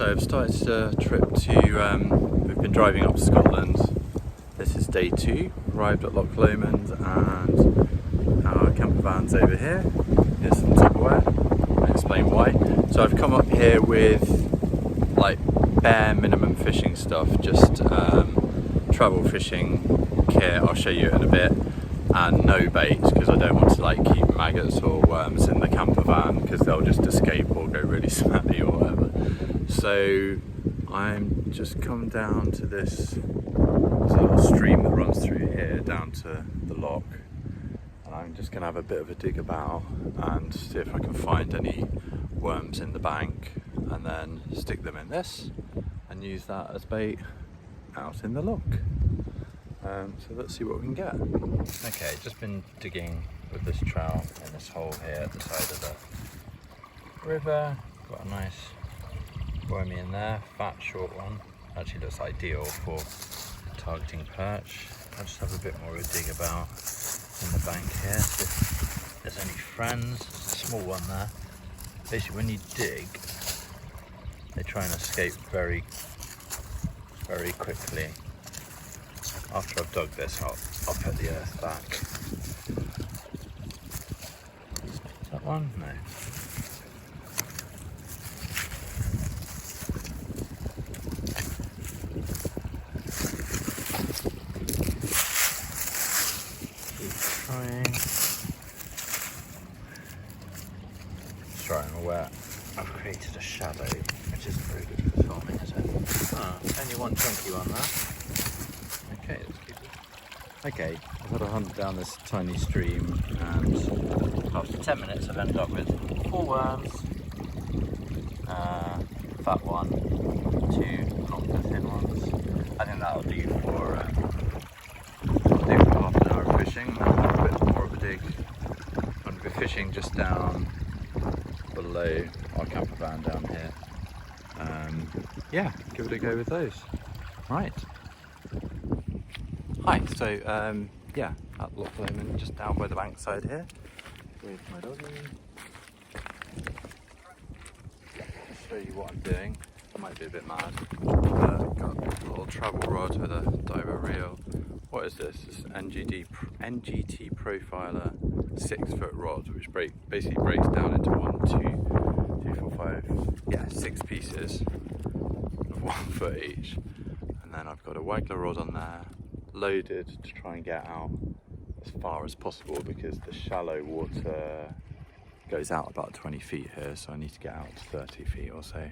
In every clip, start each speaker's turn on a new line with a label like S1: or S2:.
S1: So I've started a trip to, we've been driving up to Scotland. This is day 2, arrived at Loch Lomond and our camper van's over here. Here's some Tupperware, I'll explain why. So I've come up here with like bare minimum fishing stuff, just travel fishing kit, I'll show you in a bit, and no bait because I don't want to like keep maggots or worms in the camper van because they'll just escape or go really smelly or whatever. So I'm just come down to this little stream that runs through here down to the loch, and I'm just going to have a bit of a dig about and see if I can find any worms in the bank and then stick them in this and use that as bait out in the loch. So let's see what we can get. Okay, just been digging with this trowel in this hole here at the side of the river. Got a nice wormy in there, fat short one. Actually looks ideal for targeting perch. I'll just have a bit more of a dig about in the bank here, see if there's any friends. There's a small one there. Basically when you dig, they try and escape very quickly. After I've dug this, I'll put the earth back. Is that one? No. Keep trying. Sorry, I'm aware I've created a shadow, which isn't very good for filming, is it? Ah, only one chunky one there. Okay, let's keep it. Okay, I've had a hunt down this tiny stream, and after 10 minutes I've ended up with 4 worms, fat one, 2 longer thin ones. I think that'll do for half an hour of fishing, and then have a bit more of a dig. I'm going to be fishing just down below our camper van down here. Yeah, give it a go with those. Right. Hi, so yeah, at Loch Lomond, just down by the bankside here with my doggy. I'll show you what I'm doing. I might be a bit mad. Got a little travel rod with a diver reel. What is this? It's an NGT Profiler 6-foot rod, which basically breaks down into 6 pieces of 1 foot each. And then I've got a waggler rod on there, loaded to try and get out as far as possible because the shallow water goes out about 20 feet here, so I need to get out to 30 feet or so.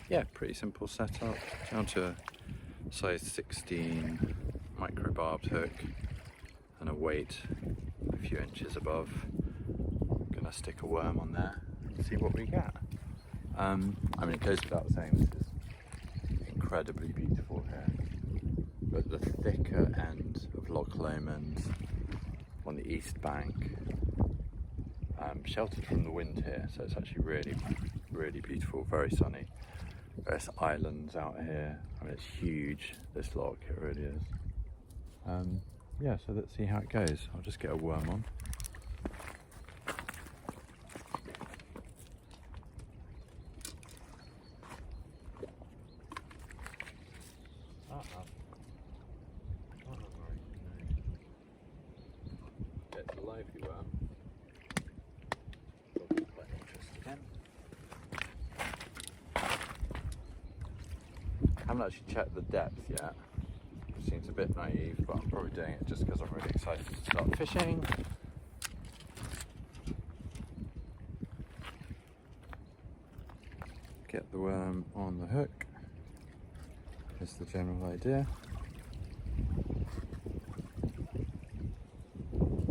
S1: Yeah, pretty simple setup, down to a size 16 micro barbed hook and a weight a few inches above. I'm gonna stick a worm on there and see what we get. I mean, it goes without saying, this is incredibly beautiful here. But the thicker end of Loch Lomond on the east bank, sheltered from the wind here, so it's actually really beautiful, very sunny. There's islands out here. I mean, it's huge, this loch, it really is. Yeah, so let's see how it goes. I'll just get a worm on. It's a lively worm. Probably quite interested again. I haven't actually checked the depth yet. It seems a bit naive, but I'm probably doing it just because I'm really excited to start fishing. Get the worm on the hook. Is the general idea.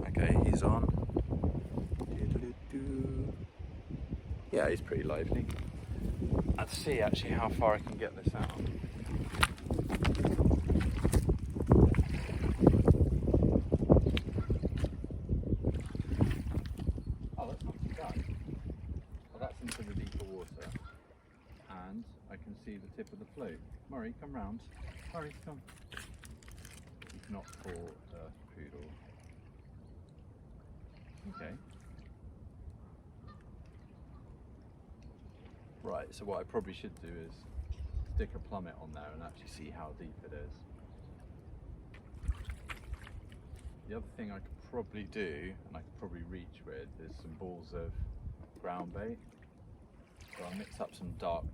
S1: Okay, he's on. Yeah, he's pretty lively. Let's see actually how far I can get this out. Oh, that's not too bad. Well, that's into the deeper water, and I can see the tip of the float. Murray, come round. Murray, come. He's not for a poodle. Okay. Right, so what I probably should do is stick a plummet on there and actually see how deep it is. The other thing I could probably do, and I could probably reach with, is some balls of ground bait. So I'll mix up some dark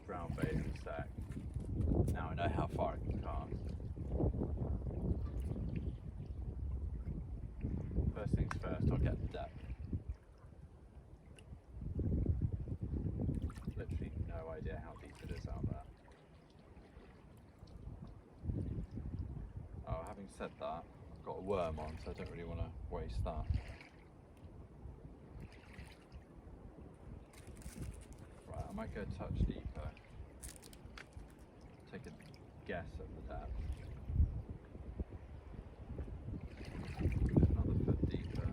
S1: ground bait in a sec. Now I know how far I can cast. First things first, I'll get the depth. Literally no idea how deep it is out there. Oh, having said that, I've got a worm on, so I don't really want to waste that. Right, I might go a touch deeper. Take a guess at the depth. Another foot deeper.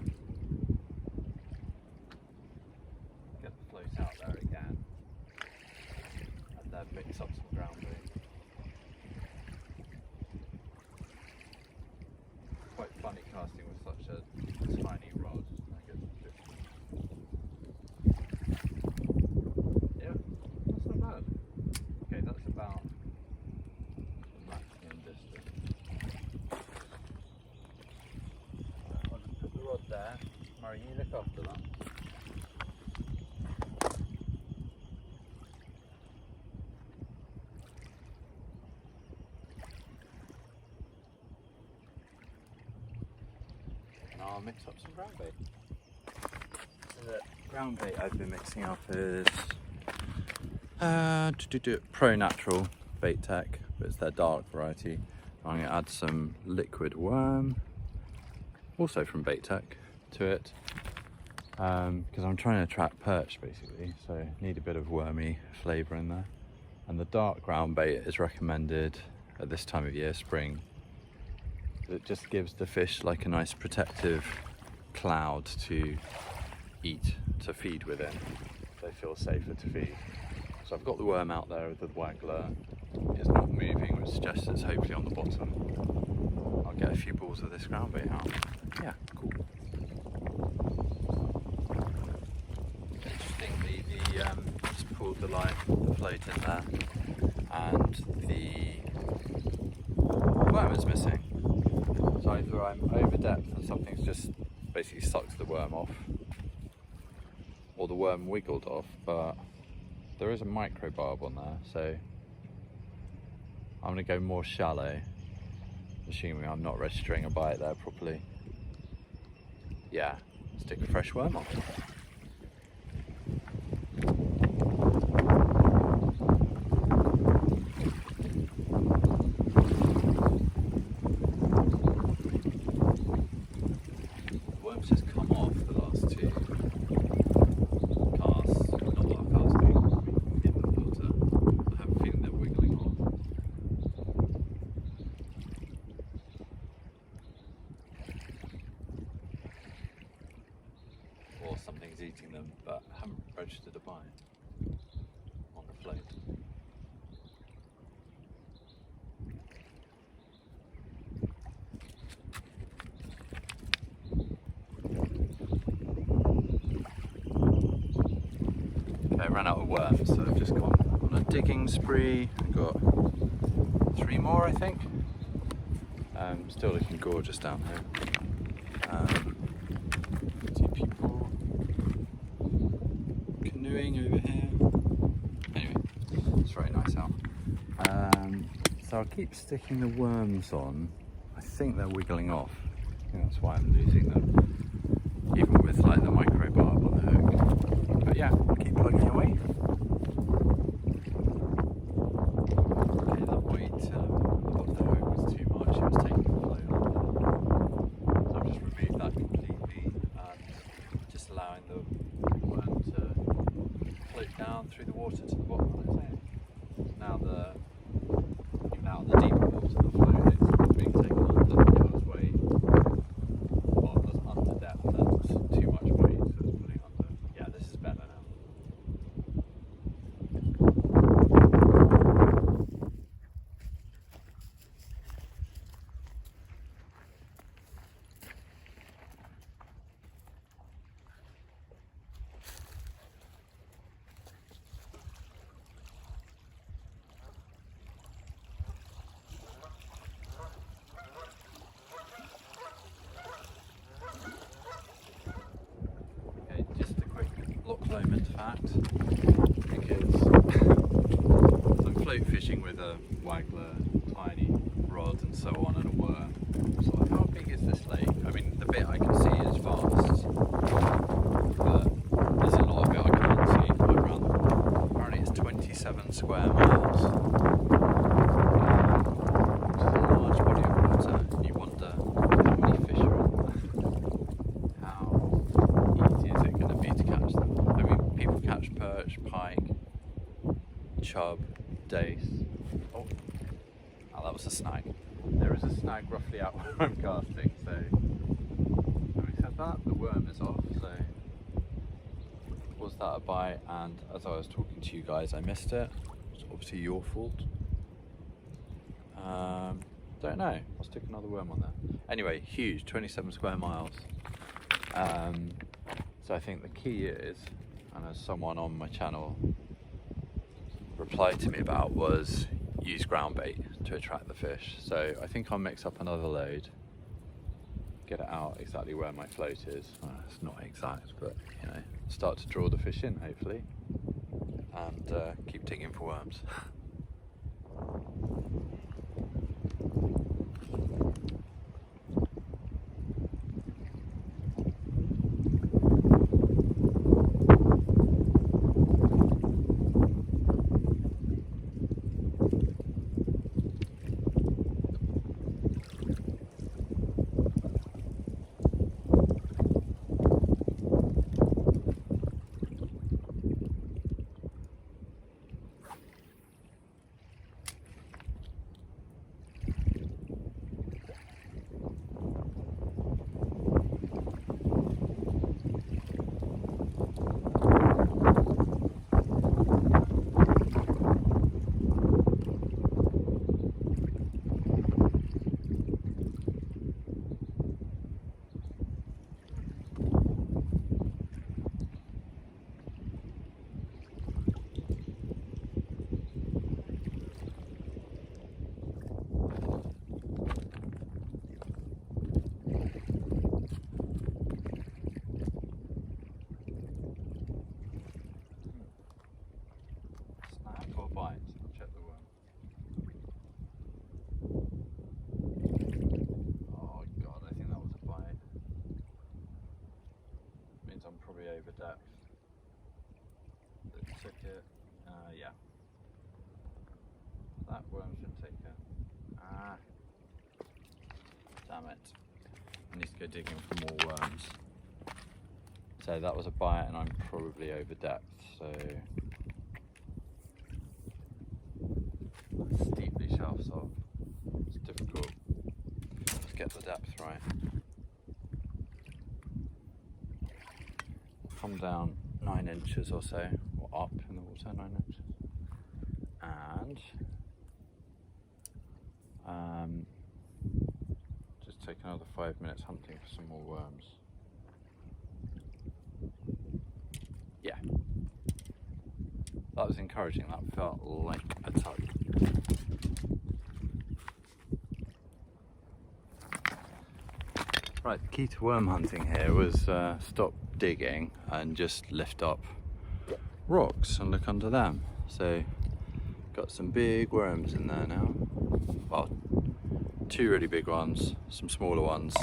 S1: Get the float out there again. And then mix up some ground bait. Quite funny casting with such a tiny rod. Yeah, that's not bad. Okay, that's about the maximum distance. I'll just put the rod there. Murray, you look after that. I'll mix up some ground bait. So the ground bait I've been mixing up is Pro Natural Bait Tech, but it's their dark variety. I'm going to add some liquid worm, also from Bait Tech, to it, because I'm trying to attract perch basically, so I need a bit of wormy flavour in there. And the dark ground bait is recommended at this time of year, spring. It just gives the fish like a nice protective cloud to eat, to feed within. They feel safer to feed. So I've got the worm out there with the waggler. It's not moving, which suggests it's hopefully on the bottom. I'll get a few balls of this ground bait out. Yeah, cool. Interestingly, just pulled the line, the float in there, and the worm is missing. So either I'm over depth and something's just basically sucked the worm off, or the worm wiggled off, but there is a micro barb on there, so I'm going to go more shallow, assuming I'm not registering a bite there properly. Yeah, stick a fresh worm on. Just come off the last two casts, not that I'm casting in the water. I have a feeling they're wiggling off. Or something's eating them, but I haven't registered a bite on the float. I ran out of worms, so I've just gone on a digging spree. I've got 3 more, I think. Still looking gorgeous down here. 2 people canoeing over here. Anyway, it's very nice out. So I'll keep sticking the worms on. I think they're wiggling off. I think that's why I'm losing them, even with like the micro barb on the hook. But yeah, keep plugging away. Okay, that weight above the hook was too much, it was taking the float on. So I've just removed that completely and just allowing the worm to float down through the water to the bottom of the tank. Now the deeper water, the float is being taken under the other's weight. Well, it was under depth, that was too much weight, so it's pulling under. Yeah, this is better now. dace. Oh, that was a snag. There is a snag roughly out where I'm casting, so having said that, the worm is off, so was that a bite? And as I was talking to you guys, I missed it. It's obviously your fault. Don't know, I'll stick another worm on there. Anyway, huge, 27 square miles. So I think the key is, and as someone on my channel replied to me about, was use ground bait to attract the fish. So I think I'll mix up another load, get it out exactly where my float is. Well, it's not exact, but you know, start to draw the fish in hopefully, and keep digging for worms. Over depth. It took it, yeah. That worm should take it. Ah, damn it. I need to go digging for more worms. So that was a bite and I'm probably over depth, so steeply shafts off. It's difficult to get the depth right. Come down 9 inches or so, or up in the water 9 inches, and just take another 5 minutes hunting for some more worms. Yeah, that was encouraging. That felt like a tug. Right, the key to worm hunting here was stop digging and just lift up rocks and look under them. So got some big worms in there now. Well, 2 really big ones, some smaller ones,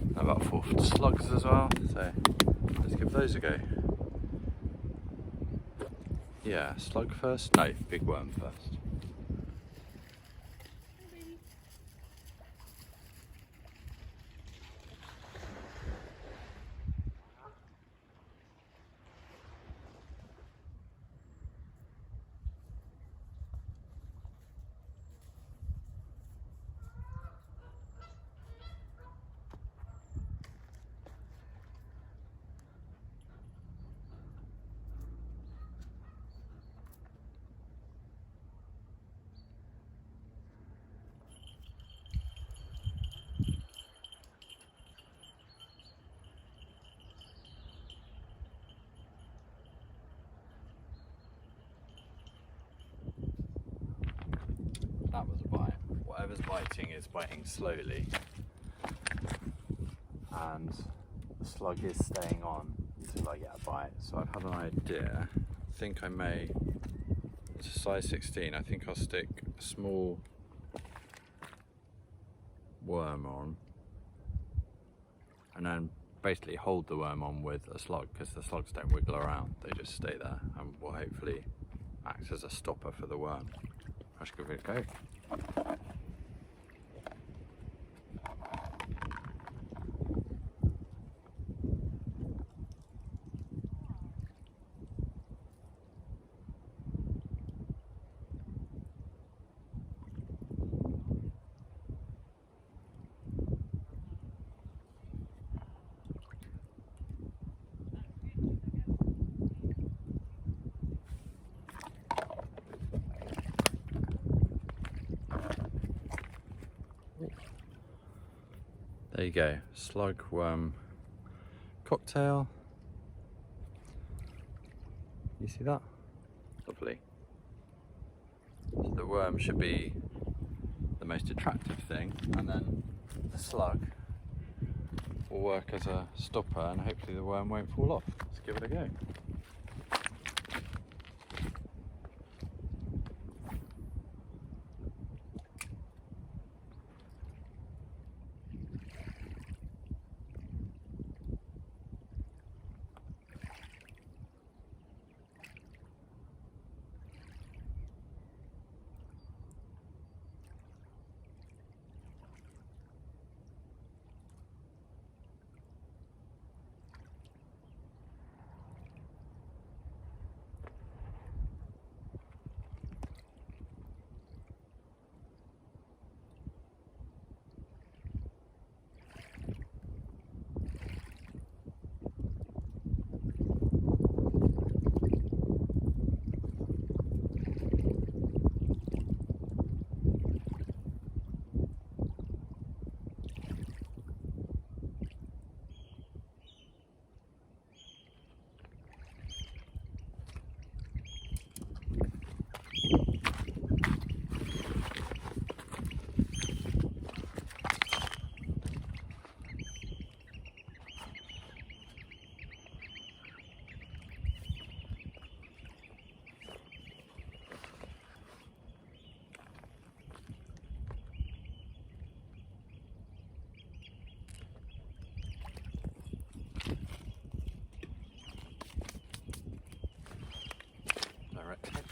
S1: and about 4 slugs as well. So let's give those a go. Yeah, slug first? No, big worm first. That was a bite. Whatever's biting is biting slowly, and the slug is staying on until I get a bite. So I've had an idea. I think I may, it's a size 16, I think I'll stick a small worm on and then basically hold the worm on with a slug, because the slugs don't wiggle around, they just stay there and will hopefully act as a stopper for the worm. I should give it a go. There you go, slug worm cocktail. You see that? Lovely. So the worm should be the most attractive thing, and then the slug will work as a stopper, and hopefully the worm won't fall off. Let's give it a go. Direct hit.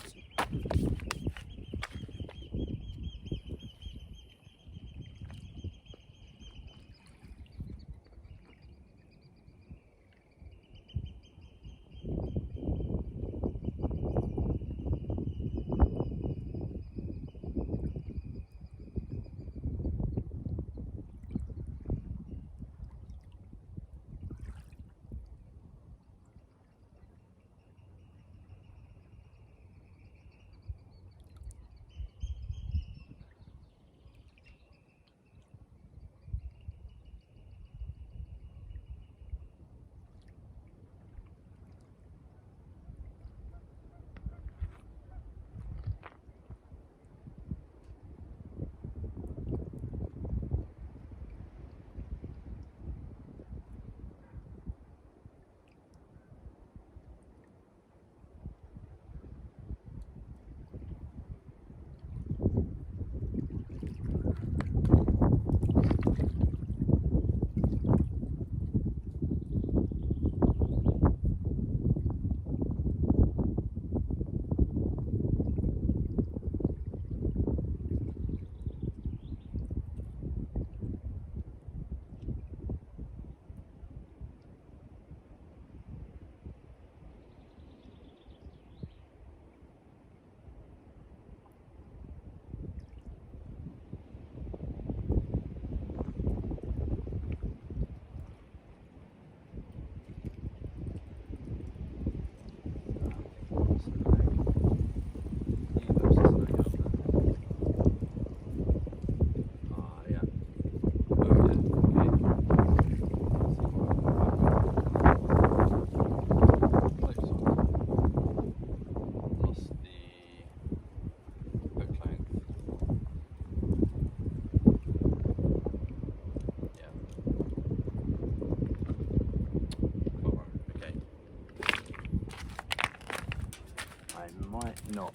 S1: Might not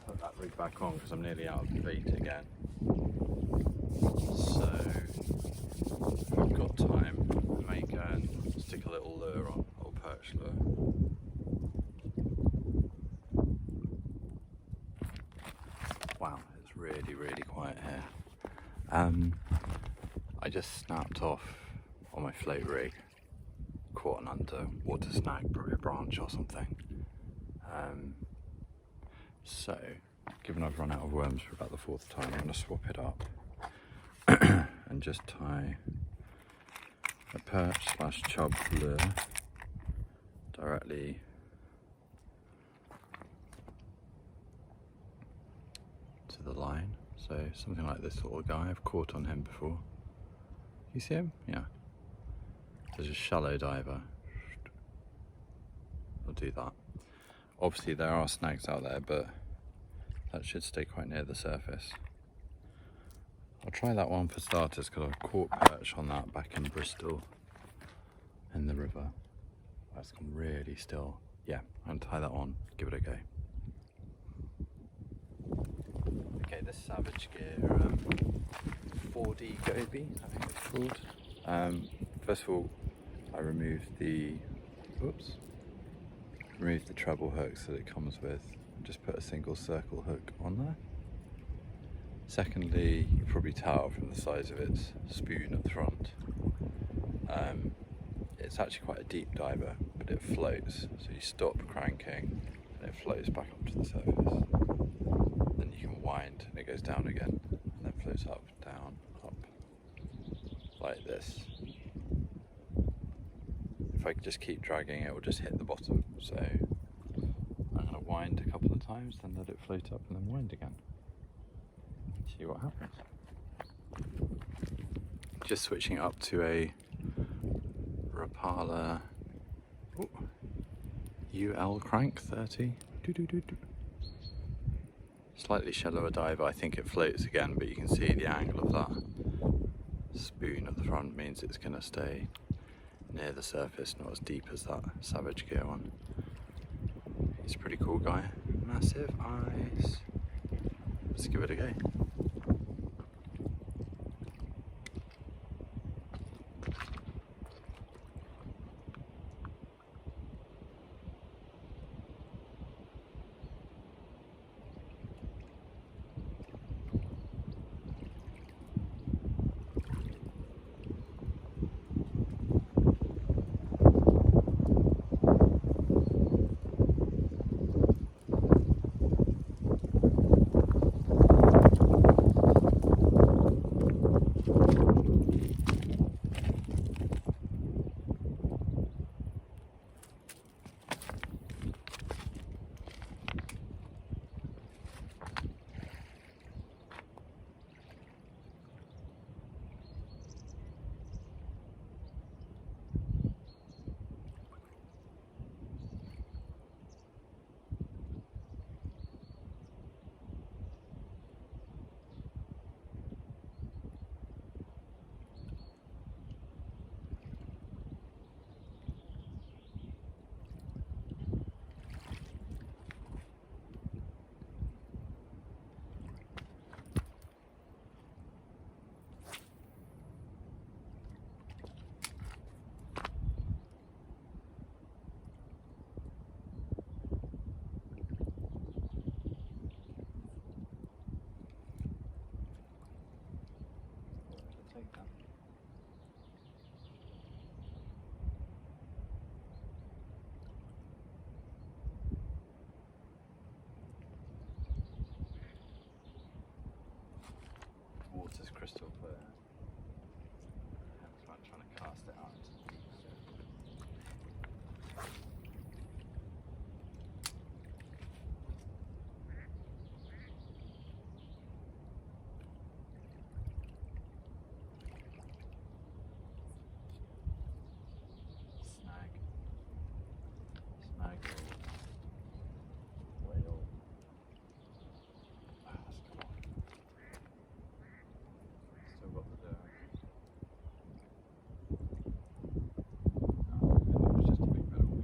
S1: put that rig back on because I'm nearly out of bait again. So if I've got time, I may go and stick a little lure on, a little perch lure. Wow, it's really quiet here. I just snapped off on my float rig, caught an underwater snag, probably a branch or something. So, given I've run out of worms for about the 4th time, I'm going to swap it up and just tie a perch / chub lure directly to the line. So something like this little guy, I've caught on him before. You see him? Yeah. There's a shallow diver. I'll do that. Obviously there are snags out there, but that should stay quite near the surface. I'll try that one for starters because I've caught perch on that back in Bristol in the river. That's gone really still. Yeah, I'm gonna tie that on, give it a go. Okay, this Savage Gear 4D Goby, I think it's called. First of all, I removed the treble hooks that it comes with. Just put a single circle hook on there. Secondly, you can probably tell from the size of its spoon at the front. It's actually quite a deep diver, but it floats. So you stop cranking and it floats back up to the surface. Then you can wind and it goes down again, and then floats up, down, up, like this. If I just keep dragging, it will just hit the bottom. So I'm going to wind a couple of times, then let it float up and then wind again. See what happens. Just switching up to a Rapala UL crank 30. Slightly shallower diver. I think it floats again, but you can see the angle of that spoon at the front means it's going to stay near the surface, not as deep as that Savage Gear one. He's a pretty cool guy. Massive eyes. Let's give it a go. Water's crystal clear. I'm trying to cast it out into the deep. Snag. Whale. That's cool. Still got the dirt. It was just a big bit of weed.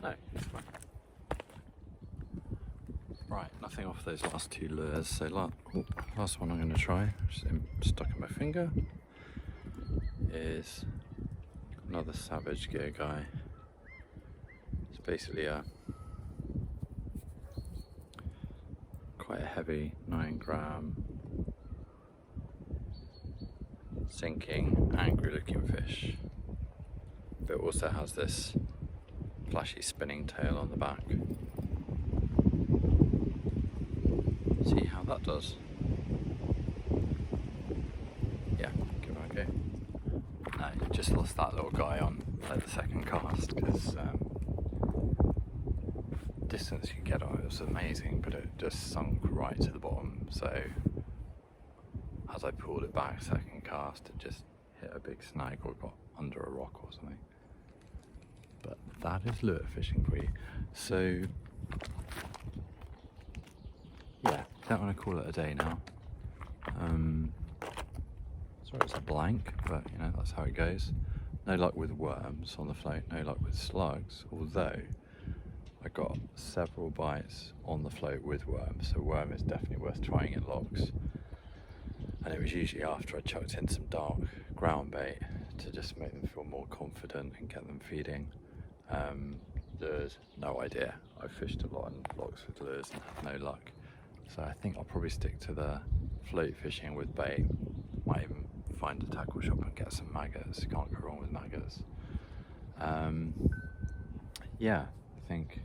S1: No, it's fine. Right, nothing off those last two lures. So last one I'm going to try, just stuck in my finger, is another Savage Gear guy. It's basically a quite a heavy 9-gram sinking, angry looking fish, but it also has this flashy spinning tail on the back. See how that does. Yeah, give it a go. No, just lost that little guy on like the second cast because distance you get on it was amazing, but it just sunk right to the bottom. So as I pulled it back second cast, it just hit a big snag or got under a rock or something. But that is lure fishing for you. So yeah, don't want to call it a day now. Sorry it's a blank, but you know, that's how it goes. No luck with worms on the float, no luck with slugs, although I got several bites on the float with worms, so worm is definitely worth trying in lochs. And it was usually after I chucked in some dark ground bait to just make them feel more confident and get them feeding. Lures, no idea. I've fished a lot in lochs with lures and had no luck. So I think I'll probably stick to the float fishing with bait. Might even find a tackle shop and get some maggots. Can't go wrong with maggots. Yeah, I think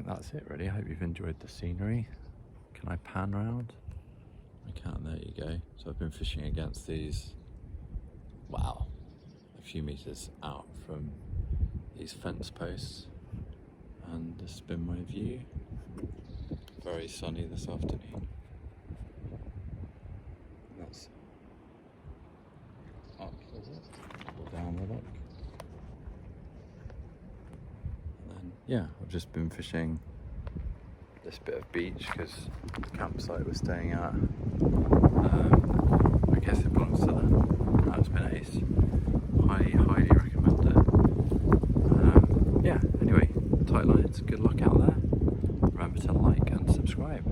S1: that's it really. I hope you've enjoyed the scenery. Can I pan round? I can, there you go. So I've been fishing against these, wow, a few meters out from these fence posts, and this has been my view. Very sunny this afternoon. That's up, is it? Or down the loch. And then, yeah, I've just been fishing this bit of beach because the campsite we're staying at, I guess it belongs to them. That's been ace. Highly recommend it. Yeah, anyway, tight lines, good luck out there. Remember to like and subscribe.